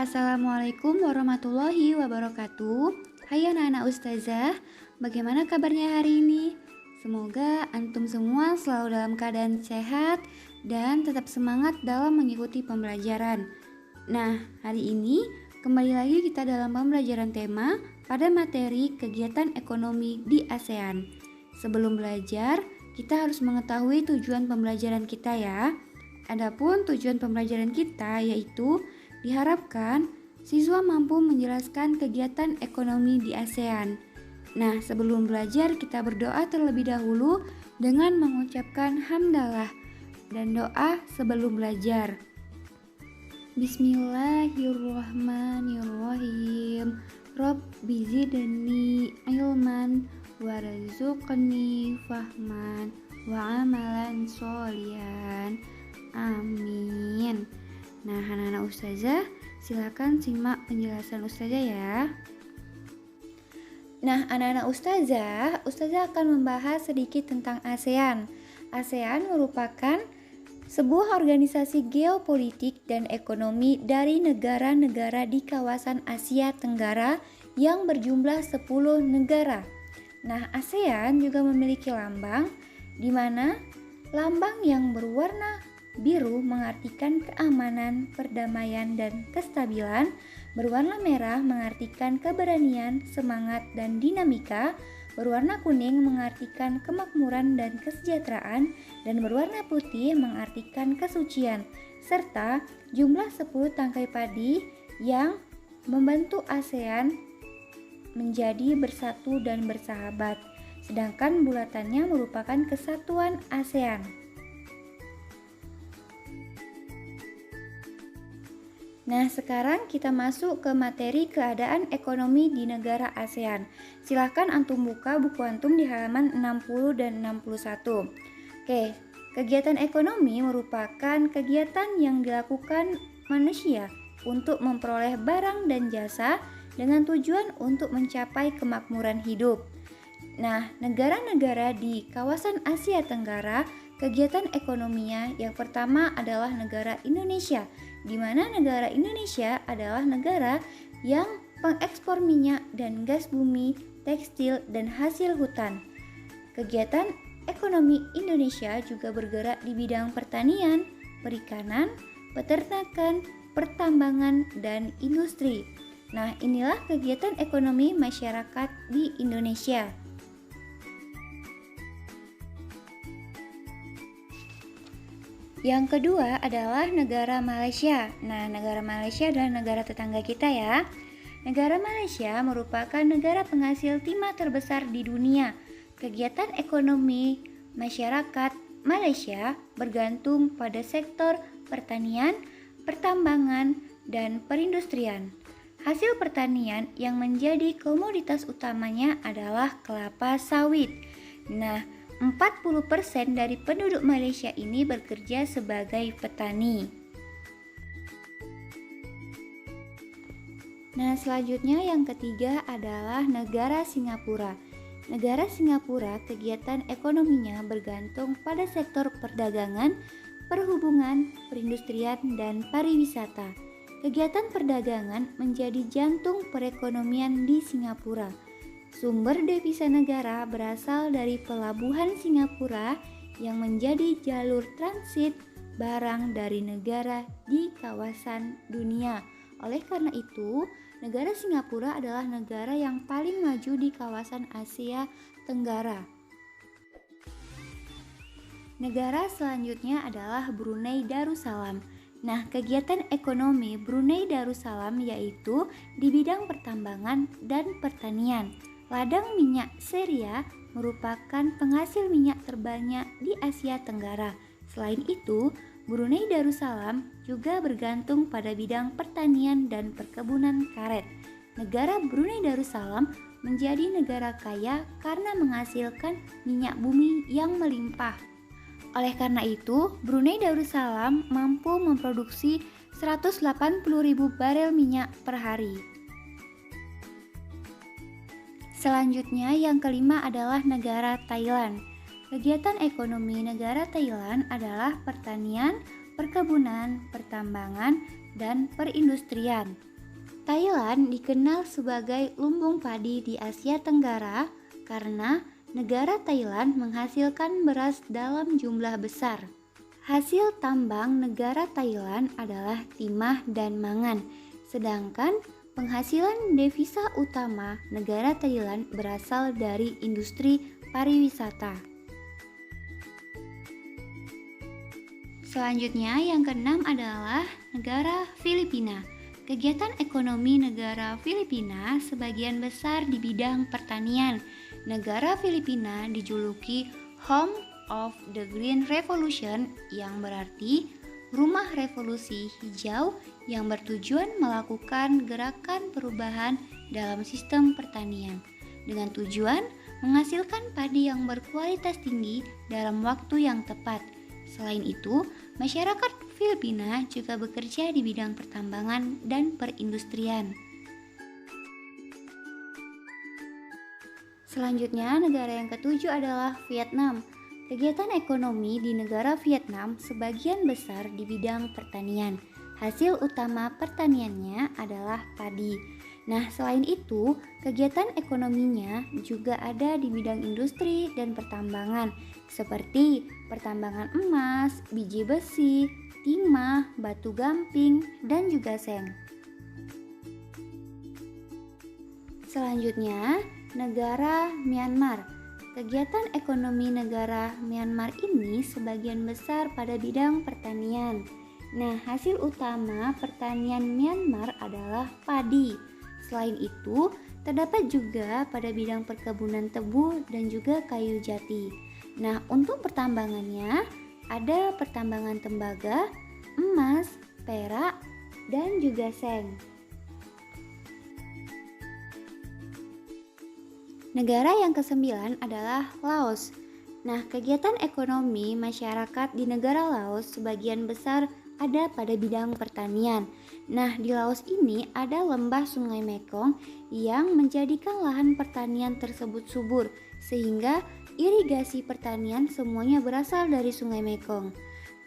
Assalamualaikum warahmatullahi wabarakatuh. Hai anak-anak ustazah, bagaimana kabarnya hari ini? Semoga antum semua selalu dalam keadaan sehat dan tetap semangat dalam mengikuti pembelajaran. Nah, hari ini kembali lagi kita dalam pembelajaran tema pada materi kegiatan ekonomi di ASEAN. Sebelum belajar, kita harus mengetahui tujuan pembelajaran kita ya. Adapun tujuan pembelajaran kita yaitu diharapkan siswa mampu menjelaskan kegiatan ekonomi di ASEAN. Nah, sebelum belajar kita berdoa terlebih dahulu dengan mengucapkan hamdalah dan doa sebelum belajar. Bismillahirrahmanirrahim. Rabbi zidni ilman warzuqni fahman wa amalan sholihan. Amin. Nah, anak-anak ustazah, silakan simak penjelasan ustazah ya. Nah, anak-anak ustazah akan membahas sedikit tentang ASEAN. ASEAN merupakan sebuah organisasi geopolitik dan ekonomi dari negara-negara di kawasan Asia Tenggara yang berjumlah 10 negara. Nah, ASEAN juga memiliki lambang di mana lambang yang berwarna biru mengartikan keamanan, perdamaian, dan kestabilan. Berwarna merah mengartikan keberanian, semangat, dan dinamika. Berwarna kuning mengartikan kemakmuran dan kesejahteraan. Dan berwarna putih mengartikan kesucian. Serta jumlah 10 tangkai padi yang membantu ASEAN menjadi bersatu dan bersahabat. Sedangkan bulatannya merupakan kesatuan ASEAN. Nah, sekarang kita masuk ke materi keadaan ekonomi di negara ASEAN. Silahkan antum buka buku antum di halaman 60 dan 61. Oke, kegiatan ekonomi merupakan kegiatan yang dilakukan manusia untuk memperoleh barang dan jasa dengan tujuan untuk mencapai kemakmuran hidup. Nah, negara-negara di kawasan Asia Tenggara, kegiatan ekonominya yang pertama adalah negara Indonesia, di mana negara Indonesia adalah negara yang pengekspor minyak dan gas bumi, tekstil, dan hasil hutan. Kegiatan ekonomi Indonesia juga bergerak di bidang pertanian, perikanan, peternakan, pertambangan, dan industri. Nah, inilah kegiatan ekonomi masyarakat di Indonesia. Yang kedua adalah negara Malaysia. Nah, negara Malaysia adalah negara tetangga kita ya. Negara Malaysia merupakan negara penghasil timah terbesar di dunia. Kegiatan ekonomi masyarakat Malaysia bergantung pada sektor pertanian, pertambangan, dan perindustrian. Hasil pertanian yang menjadi komoditas utamanya adalah kelapa sawit. Nah, 40% dari penduduk Malaysia ini bekerja sebagai petani. Nah, selanjutnya yang ketiga adalah negara Singapura. Negara Singapura kegiatan ekonominya bergantung pada sektor perdagangan, perhubungan, perindustrian, dan pariwisata. Kegiatan perdagangan menjadi jantung perekonomian di Singapura. Sumber devisa negara berasal dari pelabuhan Singapura yang menjadi jalur transit barang dari negara di kawasan dunia. Oleh karena itu, negara Singapura adalah negara yang paling maju di kawasan Asia Tenggara. Negara selanjutnya adalah Brunei Darussalam. Nah, kegiatan ekonomi Brunei Darussalam yaitu di bidang pertambangan dan pertanian. Ladang minyak Seria merupakan penghasil minyak terbanyak di Asia Tenggara. Selain itu, Brunei Darussalam juga bergantung pada bidang pertanian dan perkebunan karet. Negara Brunei Darussalam menjadi negara kaya karena menghasilkan minyak bumi yang melimpah. Oleh karena itu, Brunei Darussalam mampu memproduksi 180.000 barel minyak per hari. Selanjutnya yang kelima adalah negara Thailand. Kegiatan ekonomi negara Thailand adalah pertanian, perkebunan, pertambangan, dan perindustrian. Thailand dikenal sebagai lumbung padi di Asia Tenggara karena negara Thailand menghasilkan beras dalam jumlah besar. Hasil tambang negara Thailand adalah timah dan mangan, sedangkan penghasilan devisa utama negara Thailand berasal dari industri pariwisata. Selanjutnya yang keenam adalah negara Filipina. Kegiatan ekonomi negara Filipina sebagian besar di bidang pertanian. Negara Filipina dijuluki Home of the Green Revolution, yang berarti rumah revolusi hijau yang bertujuan melakukan gerakan perubahan dalam sistem pertanian dengan tujuan menghasilkan padi yang berkualitas tinggi dalam waktu yang tepat. Selain itu, masyarakat Filipina juga bekerja di bidang pertambangan dan perindustrian. Selanjutnya, negara yang ketujuh adalah Vietnam. Kegiatan ekonomi di negara Vietnam sebagian besar di bidang pertanian. Hasil utama pertaniannya adalah padi. Nah, selain itu, kegiatan ekonominya juga ada di bidang industri dan pertambangan, seperti pertambangan emas, biji besi, timah, batu gamping, dan juga seng. Selanjutnya, negara Myanmar. Kegiatan ekonomi negara Myanmar ini sebagian besar pada bidang pertanian. Nah, hasil utama pertanian Myanmar adalah padi. Selain itu, terdapat juga pada bidang perkebunan tebu dan juga kayu jati. Nah, untuk pertambangannya ada pertambangan tembaga, emas, perak, dan juga seng. Negara yang kesembilan adalah Laos. Nah, kegiatan ekonomi masyarakat di negara Laos sebagian besar ada pada bidang pertanian. Nah, di Laos ini ada lembah Sungai Mekong yang menjadikan lahan pertanian tersebut subur, sehingga irigasi pertanian semuanya berasal dari Sungai Mekong.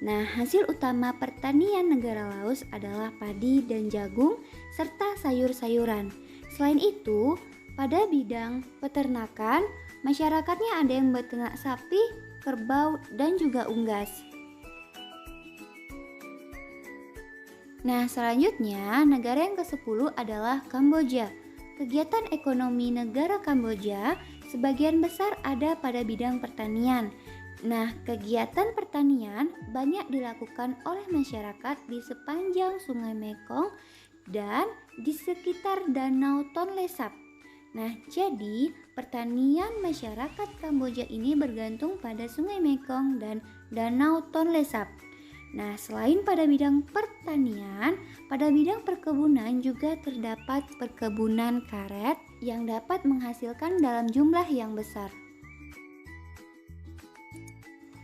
Nah, hasil utama pertanian negara Laos adalah padi dan jagung, serta sayur-sayuran. Selain itu, pada bidang peternakan, masyarakatnya ada yang beternak sapi, kerbau, dan juga unggas. Nah, selanjutnya negara yang ke-10 adalah Kamboja. Kegiatan ekonomi negara Kamboja sebagian besar ada pada bidang pertanian. Nah, kegiatan pertanian banyak dilakukan oleh masyarakat di sepanjang Sungai Mekong dan di sekitar Danau Tonle Sap. Nah, jadi pertanian masyarakat Kamboja ini bergantung pada Sungai Mekong dan Danau Tonle Sap. Nah, selain pada bidang pertanian, pada bidang perkebunan juga terdapat perkebunan karet yang dapat menghasilkan dalam jumlah yang besar.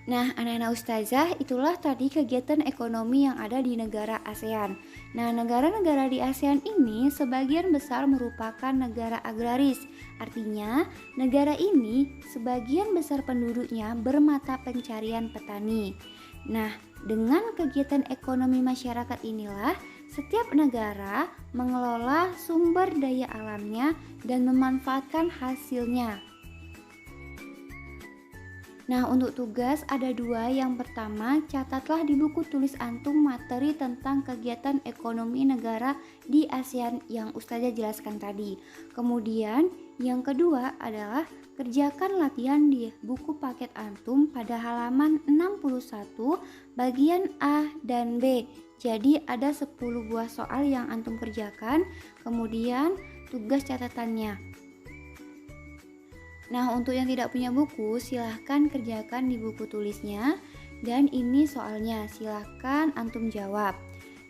Nah, anak-anak ustazah, itulah tadi kegiatan ekonomi yang ada di negara ASEAN. Nah, negara-negara di ASEAN ini sebagian besar merupakan negara agraris. Artinya, negara ini sebagian besar penduduknya bermata pencarian petani. Nah, dengan kegiatan ekonomi masyarakat inilah setiap negara mengelola sumber daya alamnya dan memanfaatkan hasilnya. Nah, untuk tugas ada 2. Yang pertama, catatlah di buku tulis antum materi tentang kegiatan ekonomi negara di ASEAN yang Ustazah jelaskan tadi. Kemudian, yang kedua adalah kerjakan latihan di buku paket antum pada halaman 61 bagian A dan B. Jadi ada 10 buah soal yang antum kerjakan, kemudian tugas catatannya. Nah, untuk yang tidak punya buku, silahkan kerjakan di buku tulisnya. Dan ini soalnya, silahkan antum jawab.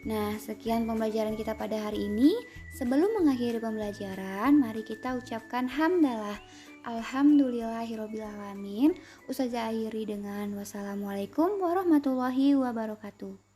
Nah, sekian pembelajaran kita pada hari ini. Sebelum mengakhiri pembelajaran, mari kita ucapkan hamdalah. Alhamdulillahirobbilalamin. Ustazah akhiri dengan wassalamualaikum warahmatullahi wabarakatuh.